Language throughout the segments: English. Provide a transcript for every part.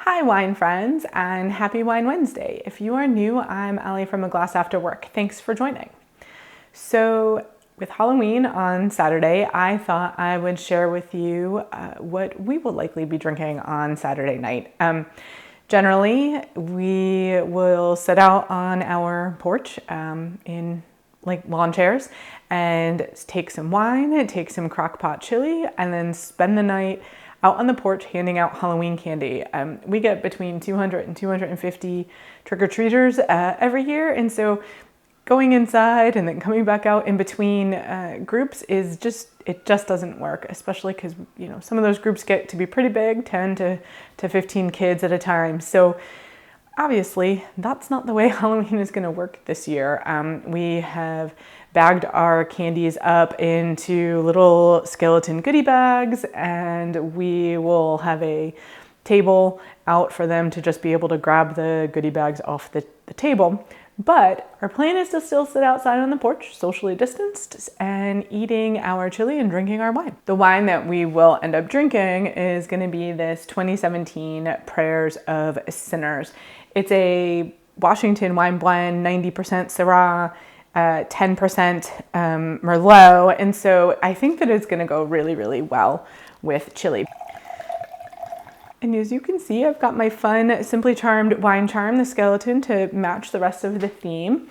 Hi wine friends, and happy Wine Wednesday. If you are new, I'm Allie from A Glass After Work. Thanks for joining. So with Halloween on Saturday, I thought I would share with you what we will likely be drinking on Saturday night. Generally, we will sit out on our porch in like lawn chairs and take some wine, take some crock pot chili, and then spend the night out on the porch handing out Halloween candy. We get between 200 and 250 trick-or-treaters every year, and so going inside and then coming back out in between groups is it just doesn't work, especially because some of those groups get to be pretty big, 10 to 15 kids at a time. So obviously that's not the way Halloween is going to work this year. We have bagged our candies up into little skeleton goodie bags, and we will have a table out for them to just be able to grab the goodie bags off the table. But our plan is to still sit outside on the porch, socially distanced, and eating our chili and drinking our wine. The wine that we will end up drinking is going to be this 2017 Prayers of Sinners. It's a Washington wine blend, 90% Syrah, 10% Merlot, and so I think that it's going to go really, really well with chili. And as you can see, I've got my fun Simply Charmed wine charm, the skeleton, to match the rest of the theme.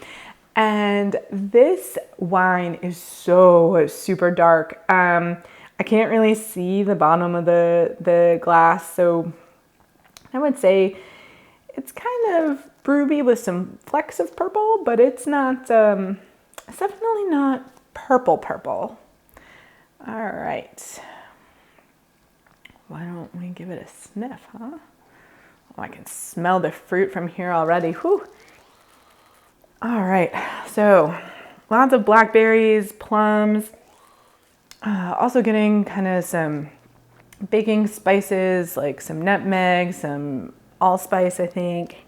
And this wine is so super dark. I can't really see the bottom of the glass, so I would say it's kind of ruby with some flecks of purple, but it's not, it's definitely not purple. All right. Why don't we give it a sniff, huh? Oh, I can smell the fruit from here already. Whew. All right, so lots of blackberries, plums, also getting kind of some baking spices, like some nutmeg, some allspice, I think.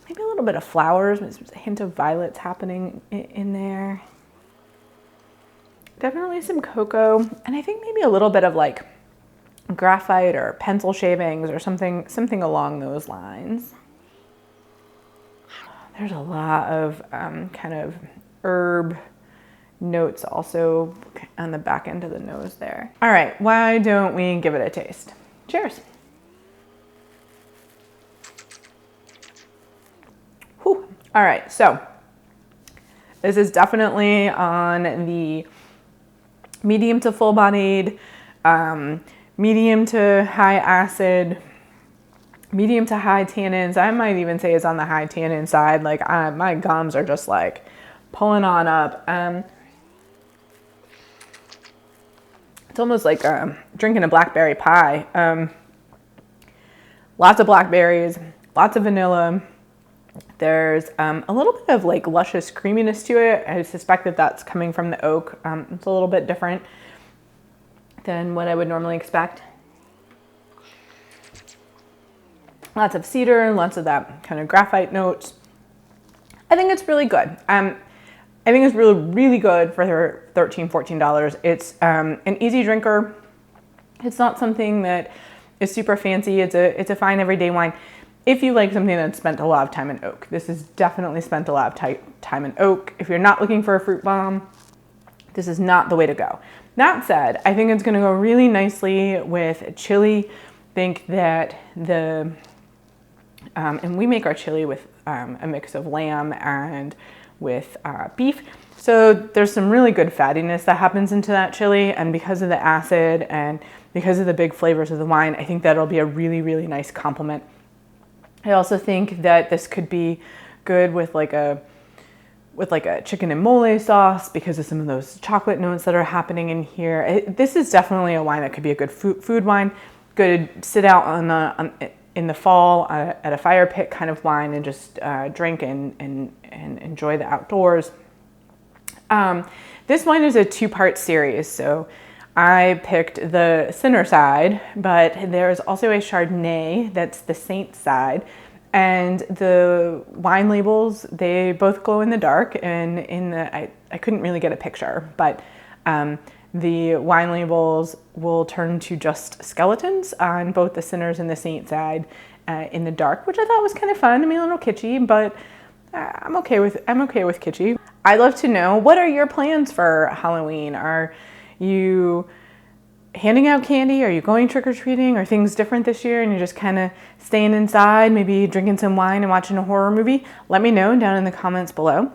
Maybe a little bit of flowers, there's a hint of violets happening in there. Definitely some cocoa, and I think maybe a little bit of like graphite or pencil shavings or something along those lines. There's a lot of kind of herb notes also on the back end of the nose there. All right, why don't we give it a taste? Cheers. Whew. All right, so this is definitely on the medium to full-bodied, medium to high acid, medium to high tannins. I might even say it's on the high tannin side. Like my gums are just like pulling on up. It's almost like drinking a blackberry pie. Lots of blackberries, lots of vanilla. There's a little bit of like luscious creaminess to it. I suspect that that's coming from the oak. It's a little bit different than what I would normally expect. Lots of cedar, lots of that kind of graphite notes. I think it's really good. I think it's really, really good for $13, $14. It's an easy drinker. It's not something that is super fancy. It's a fine everyday wine. If you like something that's spent a lot of time in oak, this is definitely spent a lot of time in oak. If you're not looking for a fruit bomb, this is not the way to go. That said, I think it's going to go really nicely with chili. I think that and we make our chili with a mix of lamb and with beef. So there's some really good fattiness that happens into that chili. And because of the acid and because of the big flavors of the wine, I think that'll be a really, really nice complement. I also think that this could be good with like a chicken and mole sauce because of some of those chocolate notes that are happening in here. This is definitely a wine that could be a good food wine. Good to sit out in the fall at a fire pit kind of wine and just drink and enjoy the outdoors. This wine is a two-part series, so I picked the Sinner side, but there's also a Chardonnay that's the Saint side. And the wine labels, they both glow in the dark, and I couldn't really get a picture, but the wine labels will turn to just skeletons on both the Sinners and the Saint side in the dark, which I thought was kind of fun. I mean, a little kitschy, but I'm okay with kitschy. I'd love to know, what are your plans for Halloween? Are you handing out candy? Are you going trick-or-treating? Are things different this year and you're just kind of staying inside, maybe drinking some wine and watching a horror movie? Let me know down in the comments below.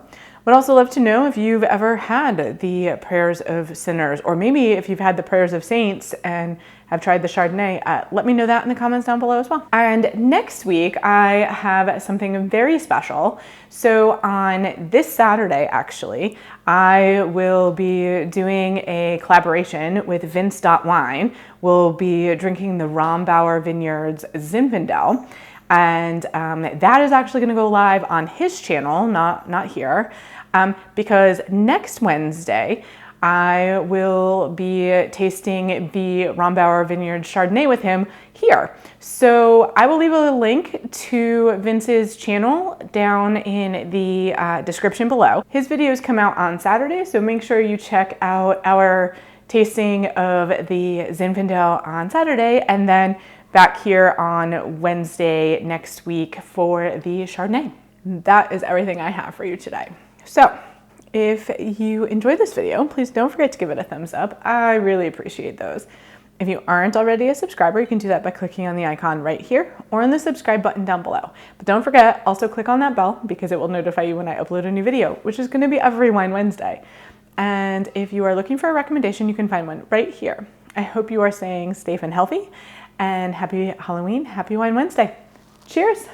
Would also love to know if you've ever had the prayers of sinners, or maybe if you've had the prayers of saints and have tried the Chardonnay. Let me know that in the comments down below as well. And next week I have something very special. So on this Saturday, actually, I will be doing a collaboration with Vince.Wine. We'll be drinking the Rombauer Vineyards Zinfandel. And that is actually gonna go live on his channel, not here, because next Wednesday, I will be tasting the Rombauer Vineyards Chardonnay with him here. So I will leave a link to Vince's channel down in the description below. His videos come out on Saturday, so make sure you check out our tasting of the Zinfandel on Saturday, and then back here on Wednesday next week for the Chardonnay. That is everything I have for you today. So if you enjoyed this video, please don't forget to give it a thumbs up. I really appreciate those. If you aren't already a subscriber, you can do that by clicking on the icon right here or on the subscribe button down below. But don't forget, also click on that bell because it will notify you when I upload a new video, which is going to be every Wine Wednesday. And if you are looking for a recommendation, you can find one right here. I hope you are staying safe and healthy, and happy Halloween, happy Wine Wednesday. Cheers.